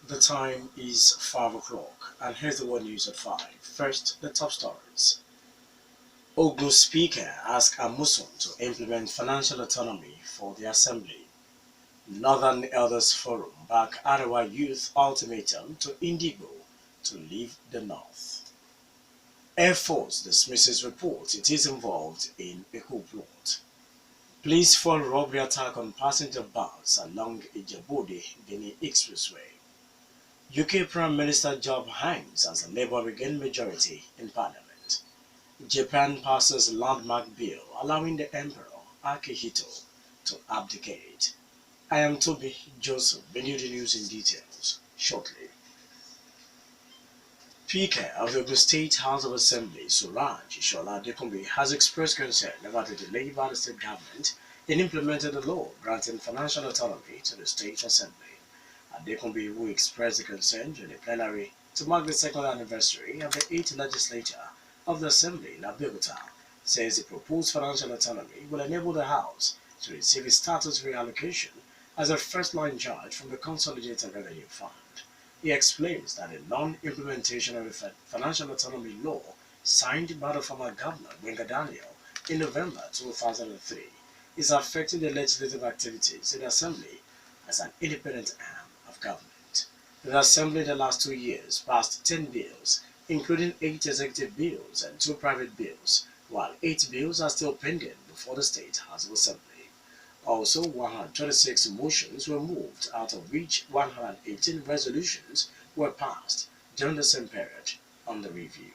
The time is 5 o'clock, and here's the world news at 5. First, the top stories. Ogun Speaker asks Amusun to implement financial autonomy for the Assembly. Northern Elders Forum back Arawa Youth ultimatum to Indigo to leave the North. Air Force dismisses report it is involved in a coup plot. Police fall robbery attack on passenger bus along Ijebode-Benin Expressway. UK Prime Minister job hangs as the Labour regain majority in Parliament. Japan passes landmark bill allowing the Emperor Akihito to abdicate. I am Tobi Joseph, bringing you the news in details shortly. Speaker of the Ogun State House of Assembly, Suraj Ishola Adekunbi, has expressed concern about the delay by the state government in implementing the law granting financial autonomy to the State Assembly. Adekunbi, who expressed the concern during the plenary to mark the second anniversary of the 8th legislature of the Assembly in Abeokuta, says the proposed financial autonomy will enable the House to receive a status reallocation as a first-line charge from the Consolidated Revenue Fund. He explains that the non-implementation of the financial autonomy law signed by the former governor, Gbenga Daniel, in November 2003 is affecting the legislative activities in the Assembly as an independent arm of government. The Assembly in the last 2 years passed 10 bills, including 8 executive bills and 2 private bills, while 8 bills are still pending before the State House of Assembly. Also, 126 motions were moved, out of which 118 resolutions were passed during the same period under review.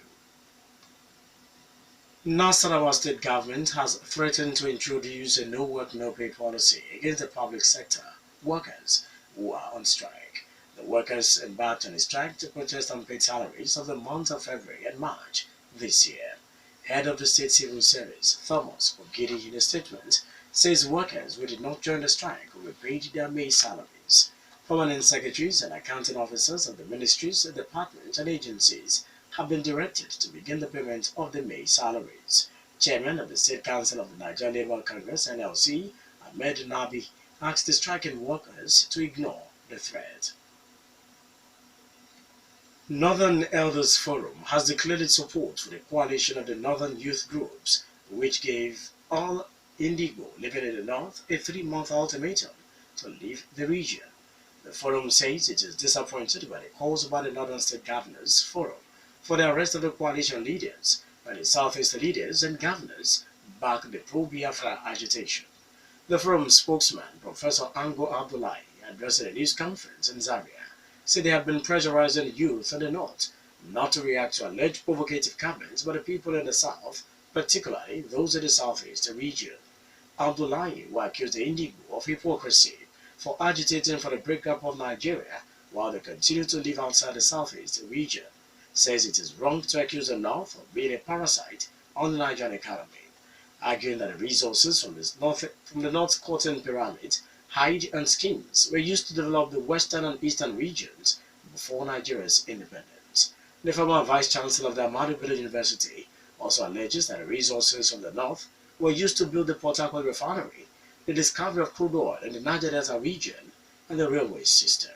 Nasarawa state government has threatened to introduce a no-work, no-pay policy against the public sector workers who are on strike. The workers embarked on a strike to protest unpaid salaries of the months of February and March this year. Head of the State Civil Service, Thomas Ogidi, in a statement, says workers who did not join the strike will be paid their May salaries. Permanent secretaries and accounting officers of the ministries, departments, and agencies have been directed to begin the payment of the May salaries. Chairman of the State Council of the Nigerian Labour Congress, NLC, Ahmed Nabi, asked the striking workers to ignore the threat. Northern Elders Forum has declared its support for the coalition of the Northern Youth Groups, which gave all Indigo living in the North a 3-month ultimatum to leave the region. The forum says it is disappointed by the calls by the Northern State Governors Forum for the arrest of the coalition leaders, while the Southeast leaders and governors back the pro-Biafra agitation. The forum spokesman, Professor Ango Abdullahi, addressing a news conference in Zaria, said they have been pressurizing youth in the North not to react to alleged provocative comments by the people in the South, particularly those in the Southeast region. Abdullahi, who accused the Indigo of hypocrisy for agitating for the breakup of Nigeria while they continue to live outside the Southeast region, says it is wrong to accuse the North of being a parasite on the Nigerian economy, arguing that the resources from the North Cotton Pyramid, hide and skins were used to develop the western and eastern regions before Nigeria's independence. The former vice-chancellor of the Ahmadu Bello University also alleges that the resources from the North were used to build the Port Harcourt refinery, the discovery of crude oil in the Niger Delta region, and the railway system.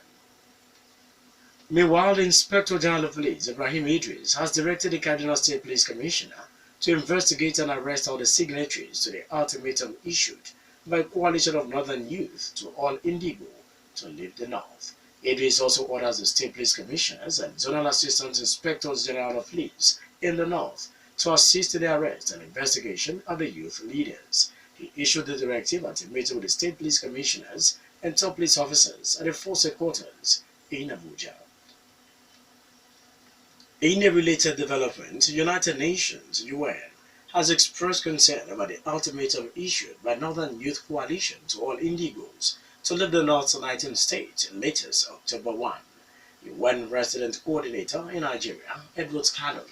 Meanwhile, the Inspector General of Police, Ibrahim Idris, has directed the Kaduna State Police Commissioner to investigate and arrest all the signatories to the ultimatum issued by a coalition of Northern youth to all Indigo to leave the North. Idris also orders the State Police Commissioners and Zonal Assistant Inspectors General of Police in the North to assist in the arrest and investigation of the youth leaders. He issued the directive at a meeting with the State Police Commissioners and top police officers at the force headquarters in Abuja. In a related development, United Nations (UN) has expressed concern about the ultimatum issued by Northern Youth Coalition to all Indigos to leave the North's 19 states latest October 1. UN Resident Coordinator in Nigeria, Edward Callum,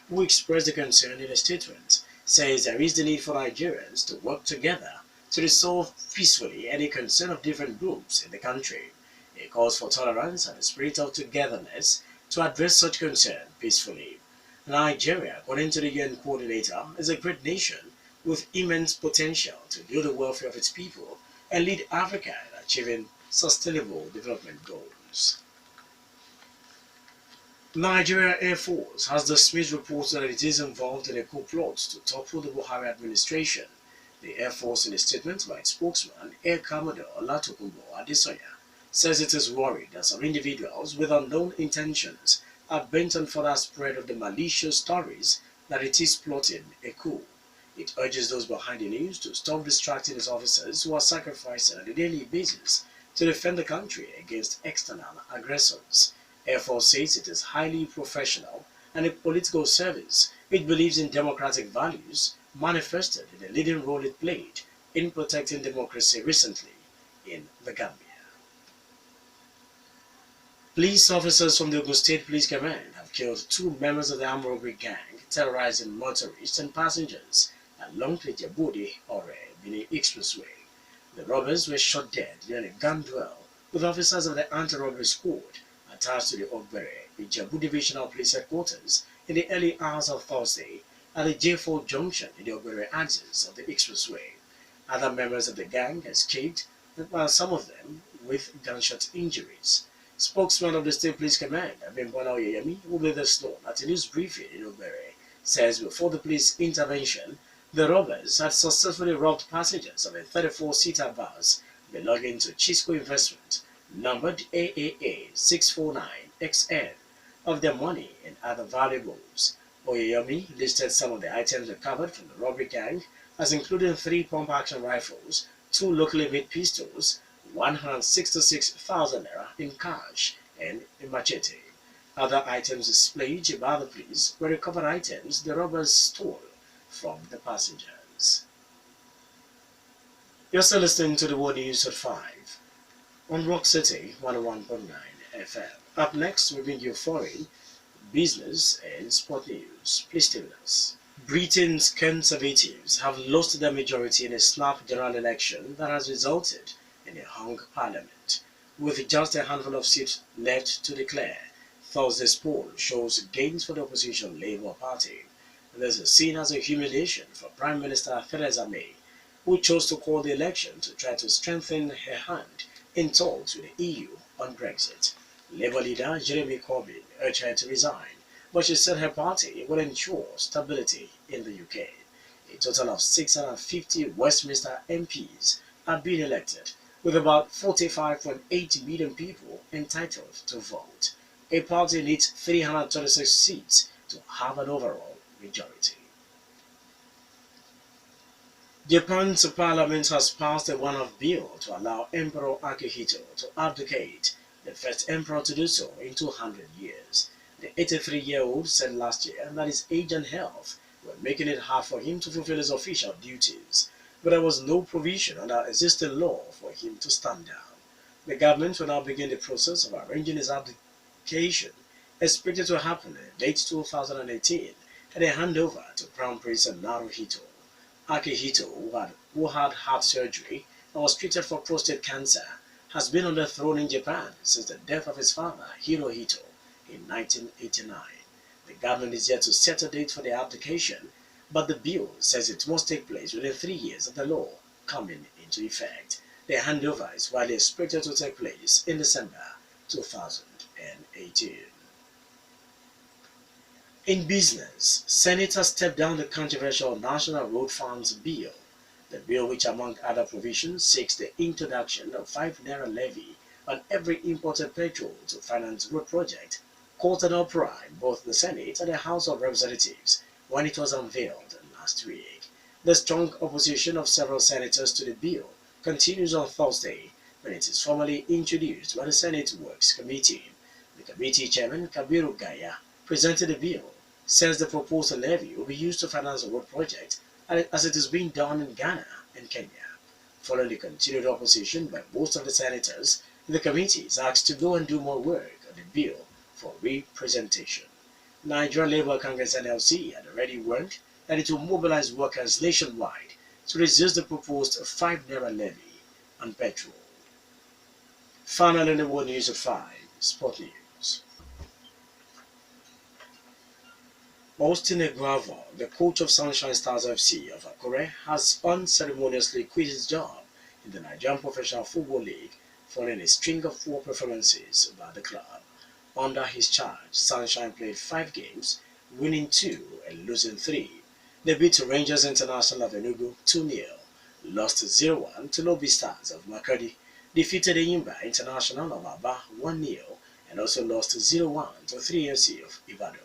who expressed the concern in a statement, says there is the need for Nigerians to work together to resolve peacefully any concern of different groups in the country. He calls for tolerance and a spirit of togetherness to address such concern peacefully. Nigeria, according to the UN coordinator, is a great nation with immense potential to build the welfare of its people and lead Africa in achieving sustainable development goals. Nigeria Air Force has dismissed reports that it is involved in a coup plot to topple the Buhari administration. The Air Force, in a statement by its spokesman, Air Commodore Olatokunbo Adesoya, says it is worried that some individuals with unknown intentions are bent on further spread of the malicious stories that it is plotting a coup. It urges those behind the news to stop distracting its officers who are sacrificing on a daily basis to defend the country against external aggressors. Air Force says it is highly professional and a political service which believes in democratic values manifested in the leading role it played in protecting democracy recently in the Gambia. Police officers from the Ogun State Police Command have killed two members of the armed robbery gang terrorizing motorists and passengers along the Jabudi-Ore Benin Expressway. The robbers were shot dead during a gun duel with officers of the anti-robbery squad attached to the Ogbere, Ijebu Divisional Police Headquarters in the early hours of Thursday at the J4 junction in the Ogbere axis of the expressway. Other members of the gang escaped, while some of them with gunshot injuries. Spokesman of the State Police Command, Abimbola Oyeyemi, who made this known at a news briefing in Ogbere, says before the police intervention, the robbers had successfully robbed passengers of a 34-seater bus belonging to Chisco Investment, numbered AAA 649XN, of their money and other valuables. Oyeyemi listed some of the items recovered from the robbery gang as including 3 pump-action rifles, 2 locally made pistols, 166,000 naira in cash, and a machete. Other items displayed by the police were recovered items the robbers stole from the passengers. You're still listening to the World News at 5 on Rock City 101.9 FM. Up next, we bring you foreign, business, and sport news. Please stay with us. Britain's Conservatives have lost their majority in a snap general election that has resulted in a hung parliament. With just a handful of seats left to declare, Thursday's poll shows gains for the opposition Labour Party. This is seen as a humiliation for Prime Minister Theresa May, who chose to call the election to try to strengthen her hand in talks with the EU on Brexit. Labour leader Jeremy Corbyn urged her to resign, but she said her party will ensure stability in the UK. A total of 650 Westminster MPs are being elected, with about 45.8 million people entitled to vote. A party needs 326 seats to have an overall majority. Japan's parliament has passed a one-off bill to allow Emperor Akihito to abdicate, the first emperor to do so in 200 years. The 83-year-old said last year that his age and health were making it hard for him to fulfill his official duties, but there was no provision under existing law for him to stand down. The government will now begin the process of arranging his abdication, expected to happen in late 2018, at a handover to Crown Prince Naruhito. Akihito, who had heart surgery and was treated for prostate cancer, has been on the throne in Japan since the death of his father, Hirohito, in 1989. The government is yet to set a date for the abdication, but the bill says it must take place within 3 years of the law coming into effect. The handover is widely expected to take place in December 2018. In business, senators stepped down the controversial National Road Funds Bill. The bill, which among other provisions seeks the introduction of 5 naira levy on every imported petrol to finance road projects, caused an uproar in both the Senate and the House of Representatives when it was unveiled last week. The strong opposition of several senators to the bill continues on Thursday when it is formally introduced by the Senate Works Committee. The committee chairman, Kabiru Gaya, presented the bill, says the proposed levy will be used to finance the road project as it is being done in Ghana and Kenya. Following the continued opposition by most of the senators, the committee is asked to go and do more work on the bill for representation. Nigerian Labour Congress NLC had already warned that it will mobilize workers nationwide to resist the proposed 5 naira levy on petrol. Finally, in the World News at 5, Sport News. Austin Eguava, the coach of Sunshine Stars FC of Akure, has unceremoniously quit his job in the Nigerian Professional Football League following a string of poor performances by the club. Under his charge, Sunshine played 5 games, winning 2 and losing 3. They beat Rangers International of Enugu 2-0, lost 0-1 to Lobby Stars of Makadi, defeated Eyimba International of Aba 1-0, and also lost 0-1 to 3FC of Ibadan,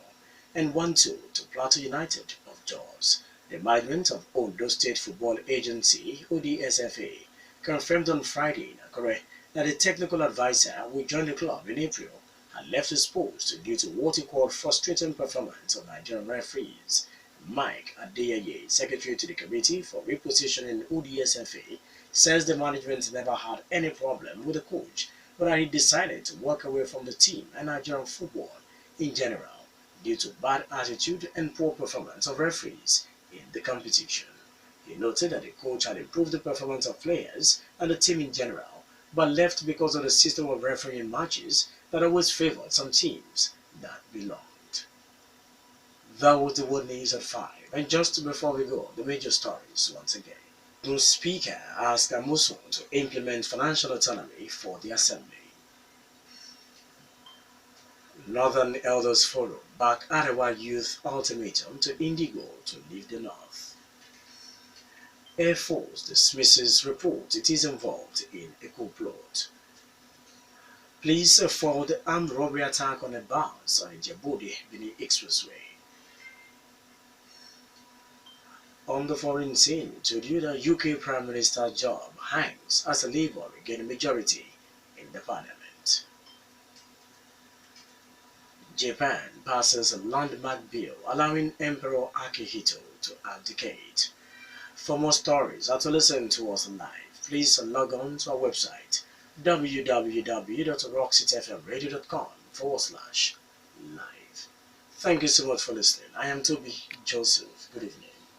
and 1-2 to Plateau United of Jos. The management of Ondo State Football Agency, ODSFA, confirmed on Friday in Akure that the technical advisor will join the club in April had left his post due to what he called frustrating performance of Nigerian referees. Mike Adeyeye, secretary to the committee for repositioning ODSFA, says the management never had any problem with the coach, but that he decided to walk away from the team and Nigerian football in general due to bad attitude and poor performance of referees in the competition. He noted that the coach had improved the performance of players and the team in general, but left because of the system of refereeing matches that always favored some teams that belonged. That was the world news at 5. And just before we go, the major stories once again. The Speaker asked Amusun to implement financial autonomy for the Assembly. Northern Elders Forum back Arewa Youth ultimatum to Indigo to leave the North. Air Force dismisses report it is involved in a coup plot. Police foiled the armed robbery attack on a bus on the Djibouti-Benin Expressway. On the foreign scene, to do the UK Prime Minister job hangs as a Labour regain a majority in the Parliament. Japan passes a landmark bill allowing Emperor Akihito to abdicate. For more stories or to listen to us live, please log on to our website www.rockcityfmradio.com/live. Thank you so much for listening. I am Tobi Joseph. Good evening.